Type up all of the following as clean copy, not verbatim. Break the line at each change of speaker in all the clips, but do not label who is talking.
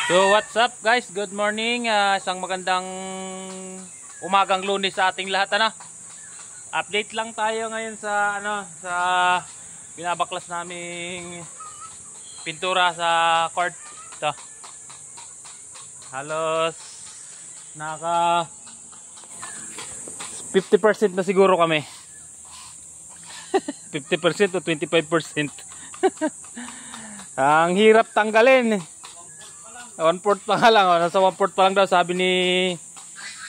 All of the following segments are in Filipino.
So what's up guys, good morning, isang magandang umagang Lunes sa ating lahat. Update lang tayo ngayon sa sa binabaklas naming pintura sa court. Ito. Halos naka 50% na siguro kami. 50% o 25%. Ang hirap tanggalin. 1/4 pa nga lang, nasa 1/4 pa lang daw sabi ni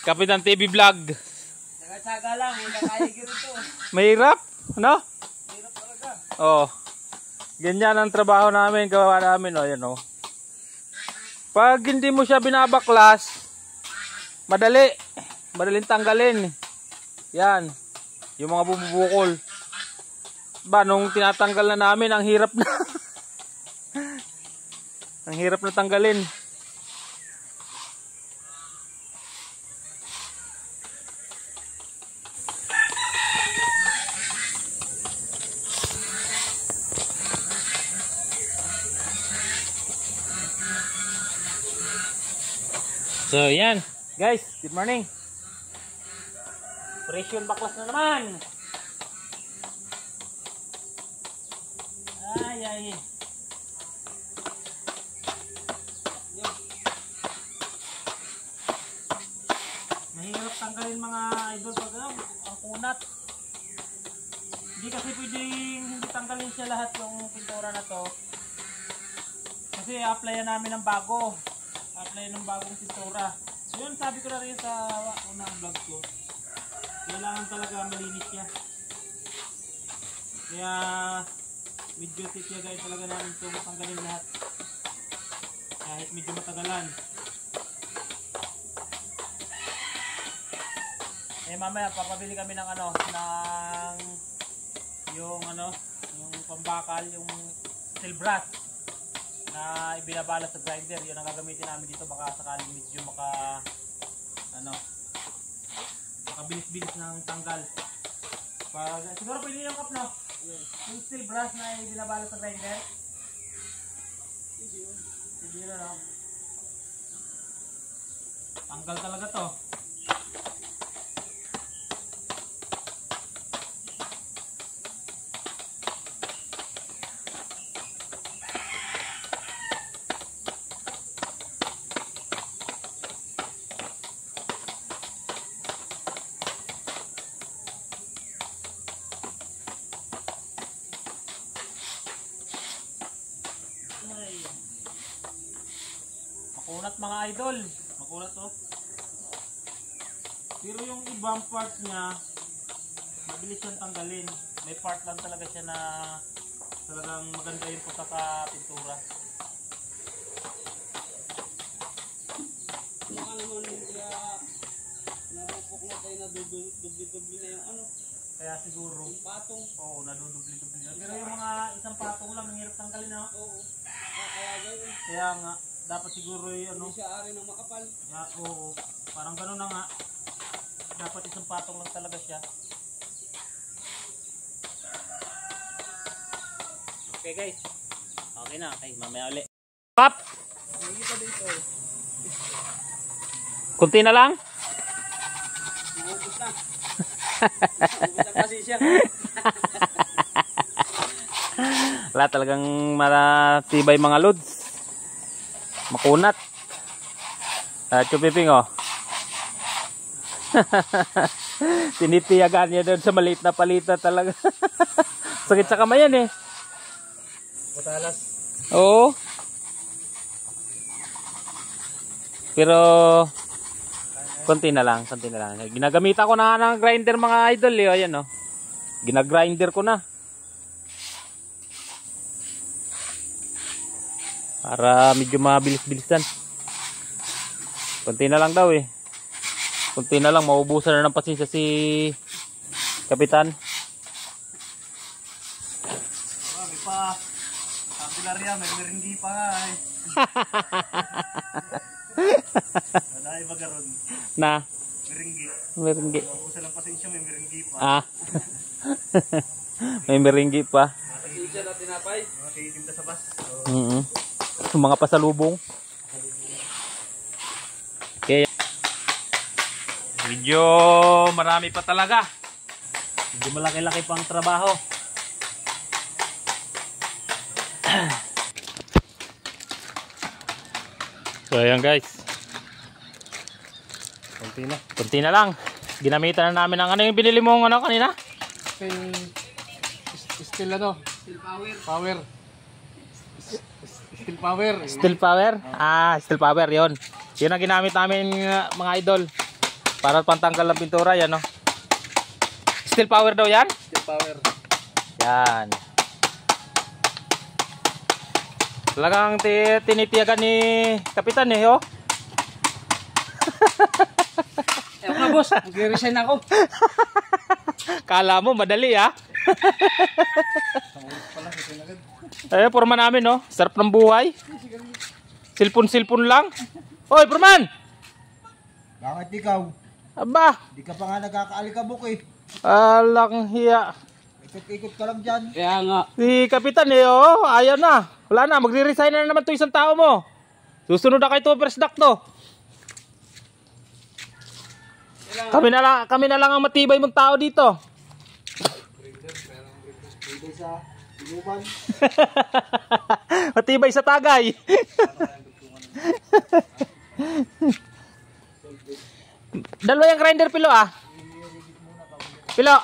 Kapitan TV Vlog.
Saga lang, hindi kaya gito.
Mahirap, no?
Mahirap talaga.
Oh. Ganyan ang trabaho namin, gawa namin, oh, yan oh. Pag hindi mo siya binabaklas, madaling tanggalin. Yan. Yung mga bubukol. Ba, nung tinatanggal na namin, ang hirap na. Ang hirap na tanggalin. So yan, guys, good morning. Operation baklas na naman. Ay. Mahirap tanggalin mga idol pag ang kunat. Hindi kasi pwedeng hindi tanggalin siya lahat yung pintura na to. Kasi applyan namin ng bago. Applyan ng bagong pintura. So yun, sabi ko na rin sa unang vlog ko. Kailangan talaga malinis siya. Kaya medyo titiyagain talaga namin ito matanggalin lahat. Kahit medyo matagalan. Mamaya papabili kami ng yung pambakal, yung steel brass na ibinabala sa grinder. Yun ang gagamitin namin dito, baka sakaling medyo makabilis-bilis ng tanggal. Siguro pwede yung cup, no? Yes. Yung steel brass na ibinabala sa grinder. Hindi yun, no? Tanggal talaga to. Makunat mga idol, makunat to. Pero yung ibang part niya mabilis siyang tanggalin. May part lang talaga siya na talagang maganda yung pagkakapintura.
Yung kaya narupok na tayo na dubli-dubli na yung
Kaya siguro
yung patong.
Oo, nadudubli-dubli na. Pero yung mga isang patong lang ang hirap tanggalin, no?
Oo. Kaya gano'n.
Kaya nga dapat siguro yung
Hindi siya ari ng makapal.
Oo, parang gano'n na nga. Dapat isang patong lang talaga siya. Okay guys. Okay na. Okay, mamaya ulit. Pop! Kunti na lang?
Maubos na. Maubos na kasi siya.
Wala talagang matibay mga loads. Makunat. Chupiping oh. Tinitiyagaan niya doon sa maliit na palita talaga. Sakit sa kamay yan eh.
Matalas.
Oo. Pero konti na lang. Ginagamitan ko na ng grinder mga idol eh. Ayan oh. Ginagrinder ko na. Para medyo mabilis-bilisan. Kunti na lang daw eh. Kunti na lang, maubusan na ng pasensya si Kapitan.
May pa. Kapilarya, may meringgi pa nga eh. Nadaya ba garon?
Na?
Meringgi. Maubusan ng pasensya, may meringgi pa.
May meringgi pa.
Mga tinapay. Mga titinda sa bus.
Mga pasalubong. Medyo marami pa talaga. Medyo malaki-laki pang trabaho. So ayan guys. Kunti na lang. Ginamitan na namin ang ano yung binili mong ano kanina?
Steel ano? Steel power. Steel power.
Steel power? Ah, steel power yon. Yun ang ginamit namin mga idol. Para pantanggal ng pintura yan, no? Steel power daw yan?
Steel power.
Yan. Talagang tinitiyagan ni Kapitan eh, oh.
Ewan na boss, mag-resign ako.
Kala mo madali ah. Ayun, porma namin, no? Sarap ng buhay. Silpon-silpon lang. Hoy, porman!
Bakit ikaw?
Aba,
Di ka pa nga nagkakaalikabok eh.
alang hiya.
Ikot-ikot ka lang dyan.
Kaya nga.
Si Kapitan eh, oh, ayaw na. Wala na, magre-resign na naman to isang tao mo. Susunod na kay Toppers Duck to. Kami na lang ang matibay mong tao dito.
Pwede sa inuman.
Matibay sa tagay. Dalawa yung grinder pilo ah. Pilo.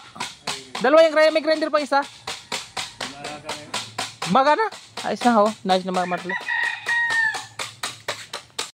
Dalawa yung grinder, may grinder pa isa. Maga na. Ayos na ho. Nice na marlo.